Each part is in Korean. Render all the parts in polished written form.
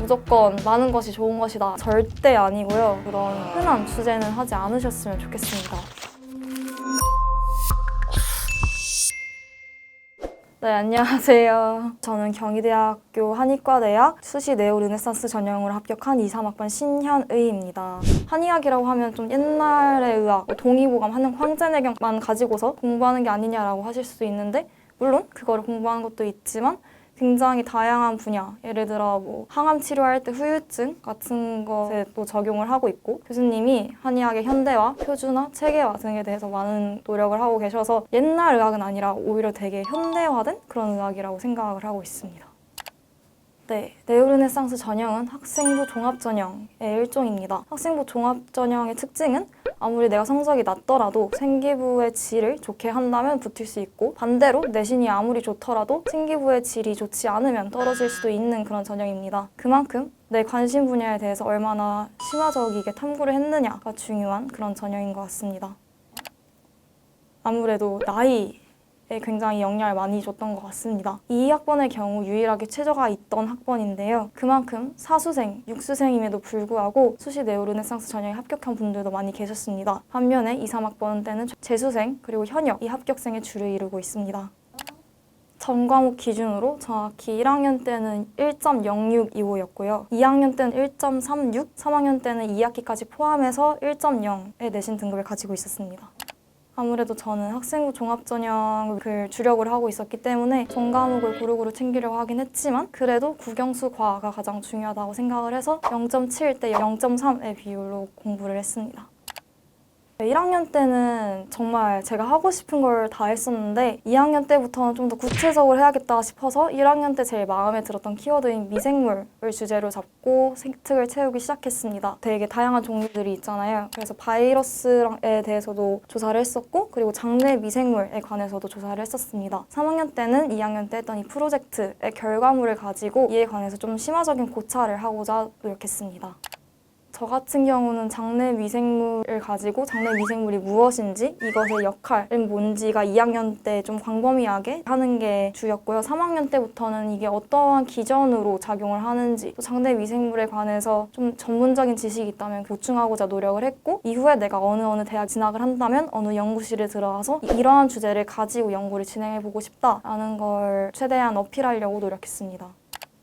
무조건 많은 것이 좋은 것이다. 절대 아니고요. 그런 흔한 주제는 하지 않으셨으면 좋겠습니다. 네, 안녕하세요. 저는 경희대학교 한의과대학 수시 네오 르네상스 전형으로 합격한 2, 3학번 신현의입니다. 한의학이라고 하면 좀 옛날의 의학, 동의보감 하는 황제내경만 가지고서 공부하는 게 아니냐라고 하실 수도 있는데, 물론 그거를 공부하는 것도 있지만 굉장히 다양한 분야, 예를 들어 항암 치료할 때 후유증 같은 것에 또 적용을 하고 있고, 교수님이 한의학의 현대화, 표준화, 체계화 등에 대해서 많은 노력을 하고 계셔서 옛날 의학은 아니라 오히려 되게 현대화된 그런 의학이라고 생각을 하고 있습니다. 네, 네오르네상스 전형은 학생부 종합전형의 일종입니다. 학생부 종합전형의 특징은 아무리 내가 성적이 낮더라도 생기부의 질을 좋게 한다면 붙을 수 있고, 반대로 내신이 아무리 좋더라도 생기부의 질이 좋지 않으면 떨어질 수도 있는 그런 전형입니다. 그만큼 내 관심 분야에 대해서 얼마나 심화적이게 탐구를 했느냐가 중요한 그런 전형인 것 같습니다. 아무래도 나이에 굉장히 영향을 많이 줬던 것 같습니다. 이 학번의 경우 유일하게 최저가 있던 학번인데요. 그만큼 사수생, 육수생임에도 불구하고 수시 네오 르네상스 전형에 합격한 분들도 많이 계셨습니다. 반면에 2, 3학번 때는 재수생, 그리고 현역, 이 합격생의 주를 이루고 있습니다. 전 과목 기준으로 정확히 1학년 때는 1.0625였고요. 2학년 때는 1.36, 3학년 때는 2학기까지 포함해서 1.0의 내신 등급을 가지고 있었습니다. 아무래도 저는 학생부 종합전형을 주력을 하고 있었기 때문에 전 과목을 고루고루 챙기려고 하긴 했지만, 그래도 국영수 과가 가장 중요하다고 생각을 해서 0.7대 0.3의 비율로 공부를 했습니다. 1학년 때는 정말 제가 하고 싶은 걸 다 했었는데 2학년 때부터는 좀 더 구체적으로 해야겠다 싶어서 1학년 때 제일 마음에 들었던 키워드인 미생물을 주제로 잡고 생특을 채우기 시작했습니다. 되게 다양한 종류들이 있잖아요. 그래서 바이러스에 대해서도 조사를 했었고, 그리고 장내 미생물에 관해서도 조사를 했었습니다. 3학년 때는 2학년 때 했던 이 프로젝트의 결과물을 가지고 이에 관해서 좀 심화적인 고찰을 하고자 노력했습니다. 저 같은 경우는 장내 미생물을 가지고 장내 미생물이 무엇인지, 이것의 역할은 뭔지가 2학년 때 좀 광범위하게 하는 게 주였고요. 3학년 때부터는 이게 어떠한 기전으로 작용을 하는지, 또 장내 미생물에 관해서 좀 전문적인 지식이 있다면 보충하고자 노력을 했고, 이후에 내가 어느 대학 진학을 한다면 어느 연구실에 들어가서 이러한 주제를 가지고 연구를 진행해보고 싶다라는 걸 최대한 어필하려고 노력했습니다.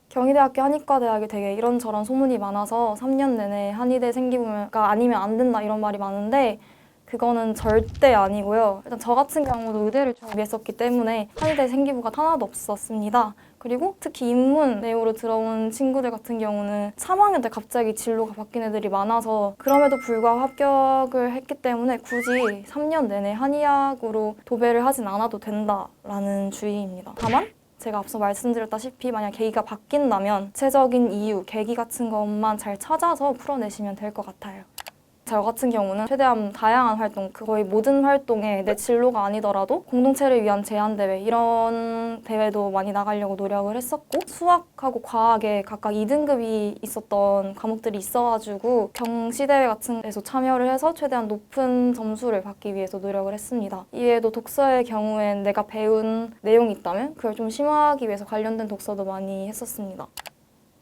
경희대학교 한의과대학이 되게 이런저런 소문이 많아서 3년 내내 한의대 생기부가 아니면 안 된다 이런 말이 많은데, 그거는 절대 아니고요. 일단 저 같은 경우도 의대를 준비했었기 때문에 한의대 생기부가 하나도 없었습니다. 그리고 특히 입문 내용으로 들어온 친구들 같은 경우는 3학년 때 갑자기 진로가 바뀐 애들이 많아서 그럼에도 불구하고 합격을 했기 때문에 굳이 3년 내내 한의학으로 도배를 하진 않아도 된다라는 주의입니다. 다만 제가 앞서 말씀드렸다시피 만약 계기가 바뀐다면 구체적인 이유, 계기 같은 것만 잘 찾아서 풀어내시면 될 것 같아요. 저 같은 경우는 최대한 다양한 활동, 거의 모든 활동에 내 진로가 아니더라도 공동체를 위한 제안대회, 이런 대회도 많이 나가려고 노력을 했었고, 수학하고 과학에 각각 2등급이 있었던 과목들이 있어가지고 경시대회 같은 데서 참여를 해서 최대한 높은 점수를 받기 위해서 노력을 했습니다. 이외에도 독서의 경우엔 내가 배운 내용이 있다면 그걸 좀 심화하기 위해서 관련된 독서도 많이 했었습니다.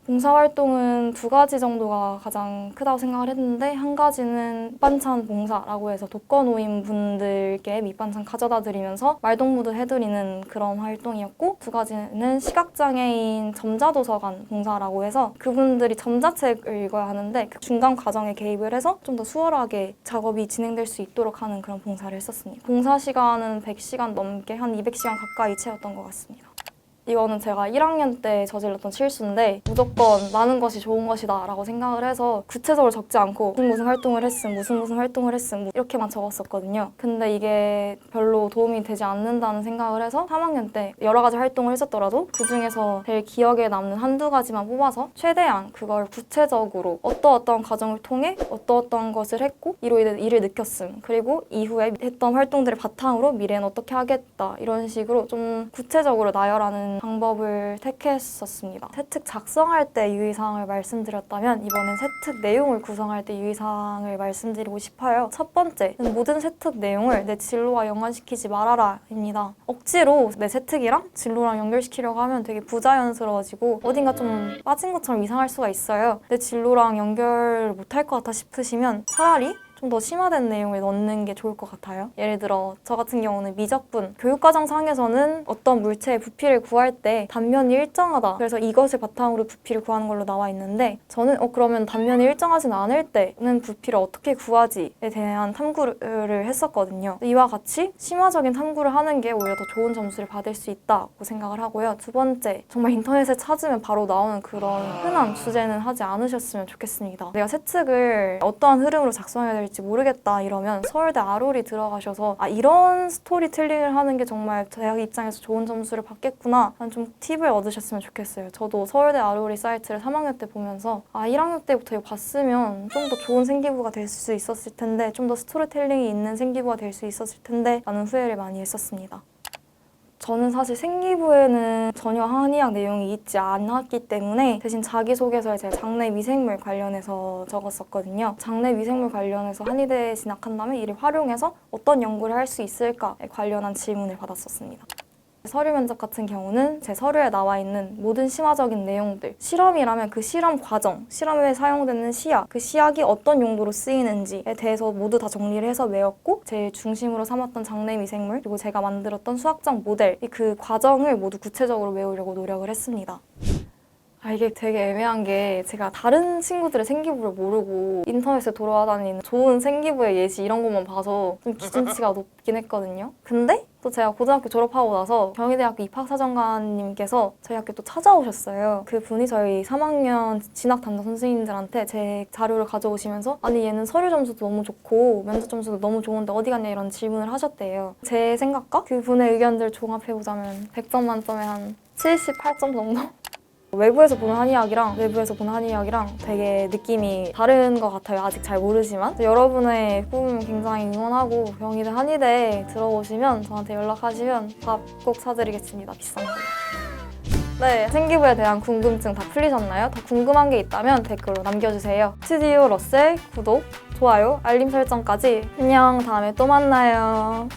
봉사활동은 2가지 정도가 가장 크다고 생각을 했는데, 한 가지는 밑반찬 봉사라고 해서 독거노인 분들께 밑반찬 가져다 드리면서 말동무도 해드리는 그런 활동이었고, 2가지는 시각장애인 점자도서관 봉사라고 해서 그분들이 점자책을 읽어야 하는데 그 중간 과정에 개입을 해서 좀 더 수월하게 작업이 진행될 수 있도록 하는 그런 봉사를 했었습니다. 봉사 시간은 100시간 넘게 한 200시간 가까이 채웠던 것 같습니다. 이거는 제가 1학년 때 저질렀던 실수인데, 무조건 많은 것이 좋은 것이다 라고 생각을 해서 구체적으로 적지 않고 무슨 활동을 했음, 무슨 활동을 했음 이렇게만 적었었거든요. 근데 이게 별로 도움이 되지 않는다는 생각을 해서 3학년 때 여러 가지 활동을 했었더라도 그중에서 제일 기억에 남는 한두 가지만 뽑아서 최대한 그걸 구체적으로 어떠한 과정을 통해 어떠한 것을 했고 이로 인해 일을 느꼈음, 그리고 이후에 했던 활동들을 바탕으로 미래는 어떻게 하겠다, 이런 식으로 좀 구체적으로 나열하는 방법을 택했었습니다. 세특 작성할 때 유의사항을 말씀드렸다면 이번엔 세특 내용을 구성할 때 유의사항을 말씀드리고 싶어요. 첫 번째, 모든 세특 내용을 내 진로와 연관시키지 말아라 입니다. 억지로 내 세특이랑 진로랑 연결시키려고 하면 되게 부자연스러워지고 어딘가 좀 빠진 것처럼 이상할 수가 있어요. 내 진로랑 연결 못할 것 같아 싶으시면 차라리 좀 더 심화된 내용을 넣는 게 좋을 것 같아요. 예를 들어 저 같은 경우는 미적분, 교육과정상에서는 어떤 물체의 부피를 구할 때 단면이 일정하다. 그래서 이것을 바탕으로 부피를 구하는 걸로 나와 있는데 저는 그러면 단면이 일정하진 않을 때는 부피를 어떻게 구하지에 대한 탐구를 했었거든요. 이와 같이 심화적인 탐구를 하는 게 오히려 더 좋은 점수를 받을 수 있다고 생각을 하고요. 두 번째, 정말 인터넷에 찾으면 바로 나오는 그런 흔한 주제는 하지 않으셨으면 좋겠습니다. 내가 세특을 어떠한 흐름으로 작성해야 될지 모르겠다 이러면 서울대 아로리 들어가셔서 이런 스토리텔링을 하는 게 정말 대학 입장에서 좋은 점수를 받겠구나 하는 좀 팁을 얻으셨으면 좋겠어요. 저도 서울대 아로리 사이트를 3학년 때 보면서 1학년 때부터 이거 봤으면 좀 더 좋은 생기부가 될 수 있었을 텐데 좀 더 스토리텔링이 있는 생기부가 될 수 있었을 텐데 라는 후회를 많이 했었습니다. 저는 사실 생기부에는 전혀 한의학 내용이 있지 않았기 때문에 대신 자기소개서에 제가 장내 미생물 관련해서 적었었거든요. 장내 미생물 관련해서 한의대에 진학한 다음에 이를 활용해서 어떤 연구를 할 수 있을까에 관련한 질문을 받았었습니다. 서류 면접 같은 경우는 제 서류에 나와 있는 모든 심화적인 내용들, 실험이라면 그 실험 과정, 실험에 사용되는 시약, 그 시약이 어떤 용도로 쓰이는지에 대해서 모두 다 정리를 해서 외웠고 제일 중심으로 삼았던 장내 미생물 그리고 제가 만들었던 수학적 모델 그 과정을 모두 구체적으로 외우려고 노력을 했습니다. 이게 되게 애매한 게 제가 다른 친구들의 생기부를 모르고 인터넷에 돌아다니는 좋은 생기부의 예시 이런 것만 봐서 좀 기준치가 높긴 했거든요. 근데 또 제가 고등학교 졸업하고 나서 경희대학교 입학사정관님께서 저희 학교 또 찾아오셨어요. 그분이 저희 3학년 진학 담당 선생님들한테 제 자료를 가져오시면서 아니 얘는 서류 점수도 너무 좋고 면접 점수도 너무 좋은데 어디 갔냐 이런 질문을 하셨대요. 제 생각과 그분의 의견들 종합해보자면 100점 만점에 한 78점 정도? 외부에서 보는 한의학이랑 내부에서 보는 한의학이랑 되게 느낌이 다른 것 같아요. 아직 잘 모르지만 여러분의 꿈 굉장히 응원하고 경희대 한의대에 들어오시면 저한테 연락하시면 밥 꼭 사드리겠습니다. 비싼 거. 네, 생기부에 대한 궁금증 다 풀리셨나요? 더 궁금한 게 있다면 댓글로 남겨주세요. 스튜디오 러셀 구독, 좋아요, 알림 설정까지. 안녕, 다음에 또 만나요.